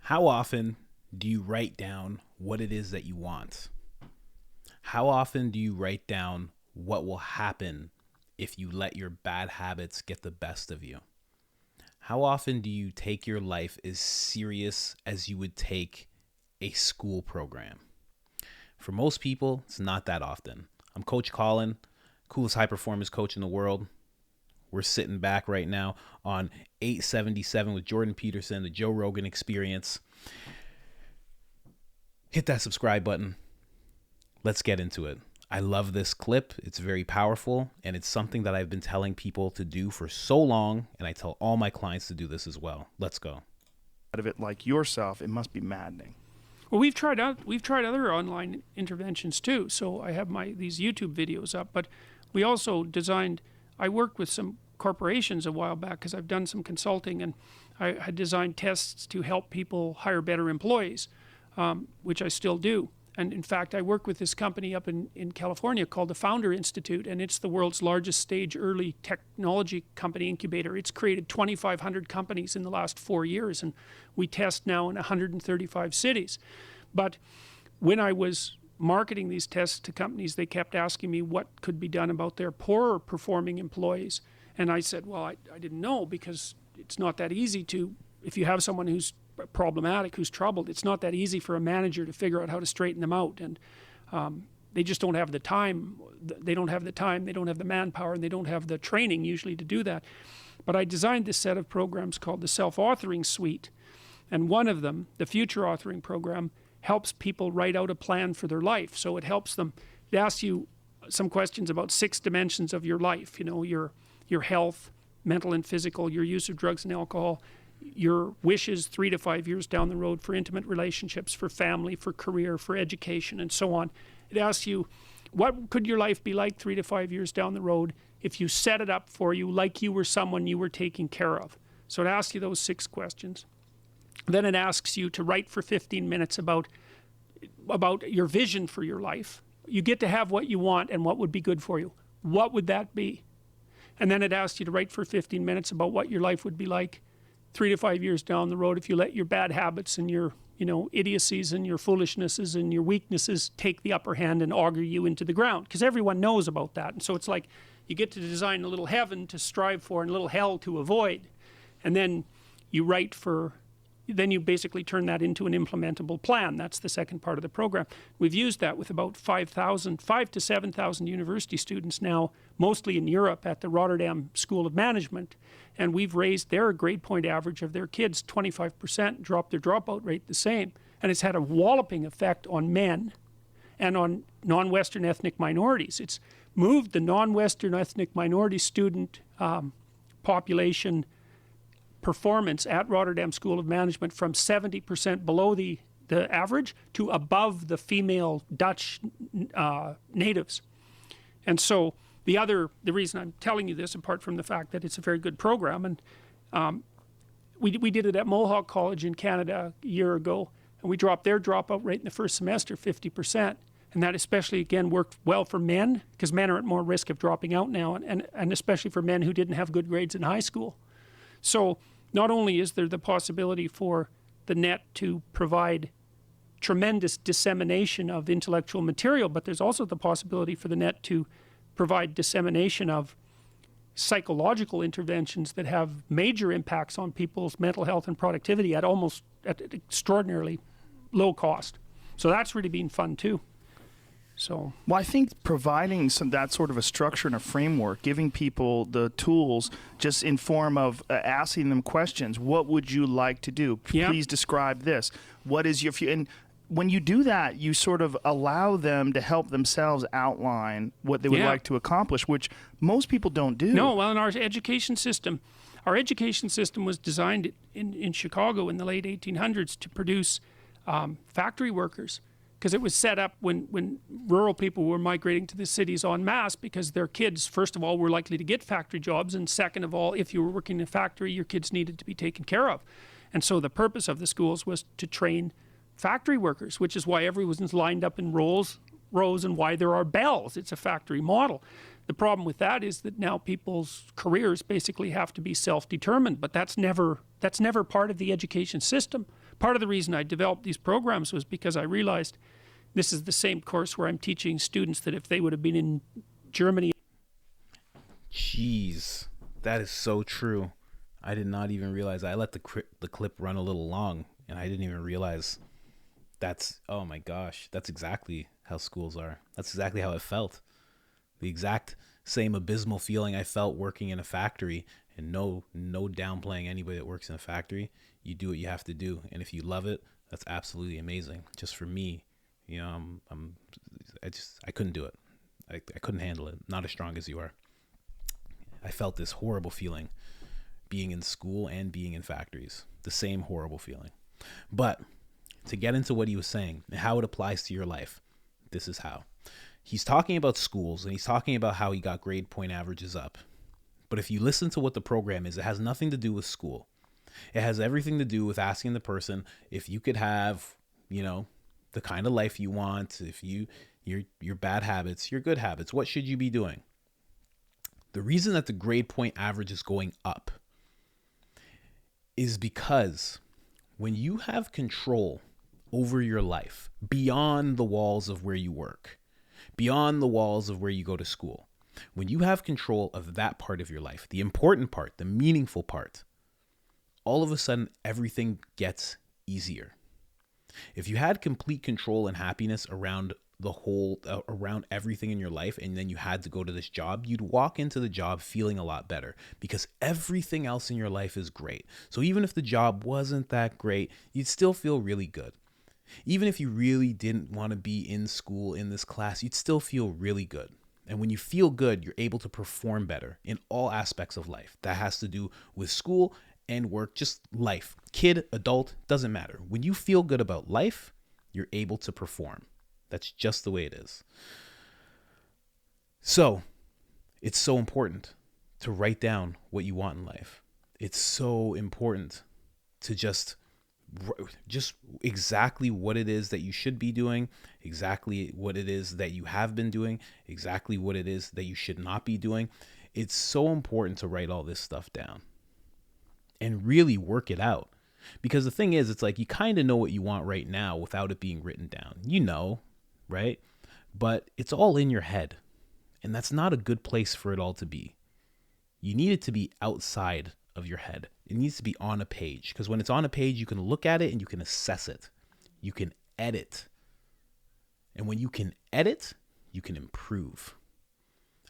How often do you write down what it is that you want? How often do you write down what will happen if you let your bad habits get the best of you? How often do you take your life as serious as you would take a school program? For most people, it's not that often. I'm Coach Colin, coolest high performance coach in the world. We're sitting back right now on 877 with Jordan Peterson, the Joe Rogan Experience. Hit that subscribe button. Let's get into it. I love this clip. It's very powerful, and it's something that I've been telling people to do for so long, and I tell all my clients to do this as well. Let's go. Out of it like yourself, it must be maddening. Well, we've tried other online interventions too. So I have these YouTube videos up, but we also designed. I worked with some corporations a while back because I've done some consulting, and I had designed tests to help people hire better employees, which I still do. And in fact, I work with this company up in California called the Founder Institute, and it's the world's largest stage early technology company incubator. It's created 2,500 companies in the last 4 years, and we test now in 135 cities. But when I was marketing these tests to companies, they kept asking me what could be done about their poorer performing employees. And I said, well, I didn't know, because it's not that easy to, if you have someone who's problematic, who's troubled, it's not that easy for a manager to figure out how to straighten them out. And they just don't have the time. They don't have the manpower, and they don't have the training usually to do that. But I designed this set of programs called the Self-Authoring Suite. And one of them, the Future Authoring Program, helps people write out a plan for their life. So it helps them. It asks you some questions about 6 dimensions of your life. You know, your health, mental and physical, your use of drugs and alcohol, your wishes 3 to 5 years down the road for intimate relationships, for family, for career, for education, and so on. It asks you, what could your life be like 3 to 5 years down the road if you set it up for you like you were someone you were taking care of? So it asks you those 6 questions. Then it asks you to write for 15 minutes about your vision for your life. You get to have what you want and what would be good for you. What would that be? And then it asks you to write for 15 minutes about what your life would be like 3 to 5 years down the road if you let your bad habits and your idiocies and your foolishnesses and your weaknesses take the upper hand and auger you into the ground. Because everyone knows about that. And so it's like you get to design a little heaven to strive for and a little hell to avoid. And then you then you basically turn that into an implementable plan. That's the second part of the program. We've used that with about 5 to 7,000 university students now, mostly in Europe at the Rotterdam School of Management. And we've raised their grade point average of their kids 25%, dropped their dropout rate the same. And it's had a walloping effect on men and on non-Western ethnic minorities. It's moved the non-Western ethnic minority student population performance at Rotterdam School of Management from 70% below the average to above the female Dutch natives. And so the reason I'm telling you this, apart from the fact that it's a very good program, and we did it at Mohawk College in Canada a year ago, and we dropped their dropout rate in the first semester 50%. And that especially, again, worked well for men, because men are at more risk of dropping out now, and especially for men who didn't have good grades in high school. So not only is there the possibility for the net to provide tremendous dissemination of intellectual material, but there's also the possibility for the net to provide dissemination of psychological interventions that have major impacts on people's mental health and productivity at extraordinarily low cost. So that's really been fun too. So, well, I think providing that sort of a structure and a framework, giving people the tools just in form of asking them questions. What would you like to do? Yeah. Please describe this. What is your future? And when you do that, you sort of allow them to help themselves outline what they would like to accomplish, which most people don't do. No, well, in our education system was designed in Chicago in the late 1800s to produce factory workers. Because it was set up when rural people were migrating to the cities en masse, because their kids, first of all, were likely to get factory jobs, and second of all, if you were working in a factory, your kids needed to be taken care of. And so the purpose of the schools was to train factory workers, which is why everyone's lined up in rows and why there are bells. It's a factory model. The problem with that is that now people's careers basically have to be self-determined, but that's never part of the education system. part of the reason I developed these programs was because I realized this is the same course where I'm teaching students that if they would have been in Germany. Jeez, that is so true. I did not even realize. I let the clip run a little long, and I didn't even realize that's, oh my gosh, that's exactly how schools are. That's exactly how it felt. The exact same abysmal feeling I felt working in a factory, and no downplaying anybody that works in a factory. You do what you have to do, and if you love it, that's absolutely amazing. Just for me, you know, I couldn't do it. I couldn't handle it. Not as strong as you are. I felt this horrible feeling being in school and being in factories. The same horrible feeling. But to get into what he was saying and how it applies to your life, this is how. He's talking about schools, and he's talking about how he got grade point averages up. But if you listen to what the program is, it has nothing to do with school. It has everything to do with asking the person if you could have, you know, the kind of life you want, if your bad habits, your good habits, what should you be doing? The reason that the grade point average is going up is because when you have control over your life beyond the walls of where you work, beyond the walls of where you go to school, when you have control of that part of your life, the important part, the meaningful part, all of a sudden everything gets easier. If you had complete control and happiness around around everything in your life, and then you had to go to this job, you'd walk into the job feeling a lot better because everything else in your life is great. So even if the job wasn't that great, you'd still feel really good. Even if you really didn't want to be in school in this class, you'd still feel really good. And when you feel good, you're able to perform better in all aspects of life. That has to do with school and work, just life. Kid, adult, doesn't matter. When you feel good about life, you're able to perform. That's just the way it is. So it's so important to write down what you want in life. It's so important to just exactly what it is that you should be doing, exactly what it is that you have been doing, exactly what it is that you should not be doing. It's so important to write all this stuff down and really work it out. Because the thing is, it's like you kind of know what you want right now without it being written down. You know, right? But it's all in your head. And that's not a good place for it all to be. You need it to be outside of your head. It needs to be on a page. Because when it's on a page, you can look at it and you can assess it. You can edit. And when you can edit, you can improve.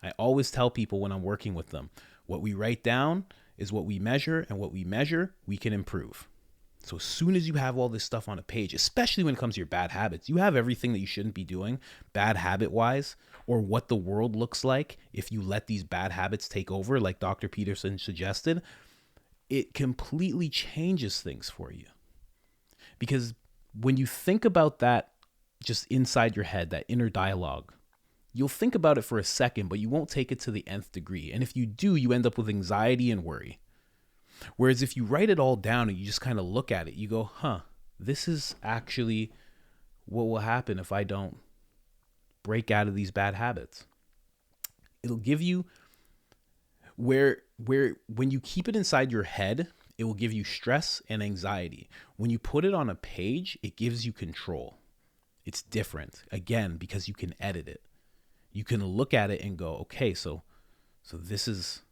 I always tell people when I'm working with them, what we write down is what we measure, and what we measure, we can improve. So as soon as you have all this stuff on a page, especially when it comes to your bad habits, you have everything that you shouldn't be doing, bad habit-wise, or what the world looks like if you let these bad habits take over, like Dr. Peterson suggested, it completely changes things for you. Because when you think about that just inside your head, that inner dialogue, you'll think about it for a second, but you won't take it to the nth degree. And if you do, you end up with anxiety and worry. Whereas if you write it all down and you just kind of look at it, you go, this is actually what will happen if I don't break out of these bad habits. It'll give you where when you keep it inside your head, it will give you stress and anxiety. When you put it on a page, it gives you control. It's different, again, because you can edit it. You can look at it and go, okay, so this is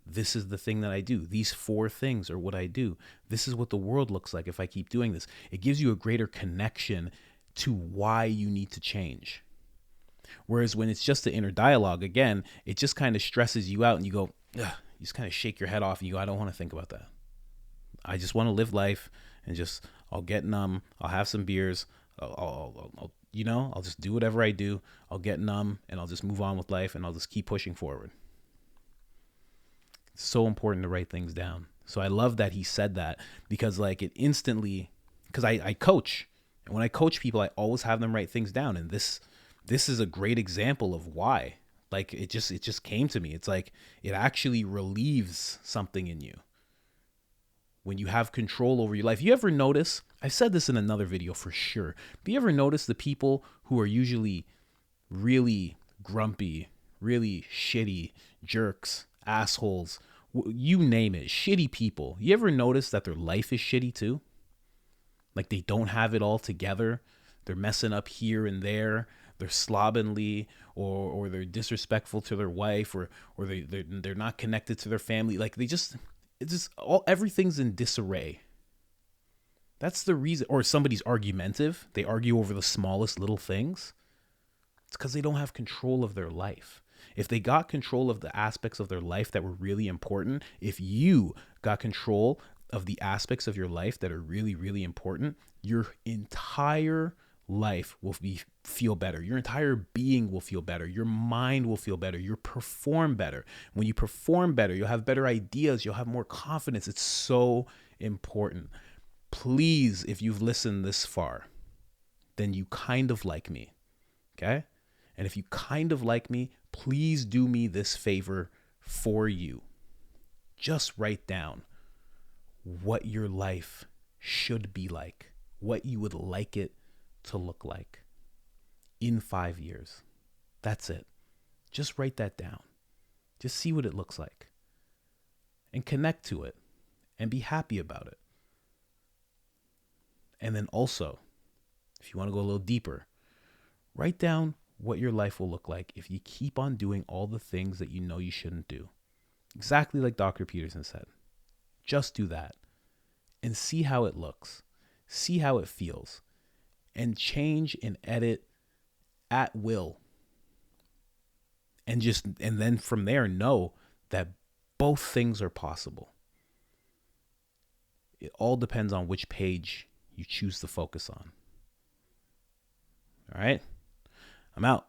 the thing that I do. These 4 things are what I do. This is what the world looks like if I keep doing this. It gives you a greater connection to why you need to change. Whereas when it's just the inner dialogue, again, it just kind of stresses you out and you go, ugh, you just kind of shake your head off and you go, I don't want to think about that. I just want to live life and I'll get numb. I'll have some beers. I'll just do whatever I do. I'll get numb and I'll just move on with life and I'll just keep pushing forward. It's so important to write things down. So I love that he said that because it instantly, because I coach, and when I coach people, I always have them write things down. And this is a great example of why. It just came to me. It's like it actually relieves something in you when you have control over your life. You ever notice, I've said this in another video for sure, but you ever notice the people who are usually really grumpy, really shitty, jerks, assholes, you name it, shitty people. You ever notice that their life is shitty too? Like they don't have it all together. They're messing up here and there. They're slovenly, or they're disrespectful to their wife, or they're not connected to their family. Like everything's in disarray. That's the reason. Or somebody's argumentative. They argue over the smallest little things. It's because they don't have control of their life. If they got control of the aspects of their life that were really important, if you got control of the aspects of your life that are really, really important, your entire life will feel better. Your entire being will feel better. Your mind will feel better. You'll perform better. When you perform better, you'll have better ideas. You'll have more confidence. It's so important. Please, if you've listened this far, then you kind of like me. Okay? And if you kind of like me, please do me this favor for you. Just write down what your life should be like, what you would like it to look like in 5 years. That's it. Just write that down. Just see what it looks like and connect to it and be happy about it. And then also, if you want to go a little deeper, write down what your life will look like if you keep on doing all the things that you know you shouldn't do. Exactly like Dr. Peterson said. Just do that and see how it looks. See how it feels. And change and edit at will. And then from there, know that both things are possible. It all depends on which page you choose to focus on. All right? I'm out.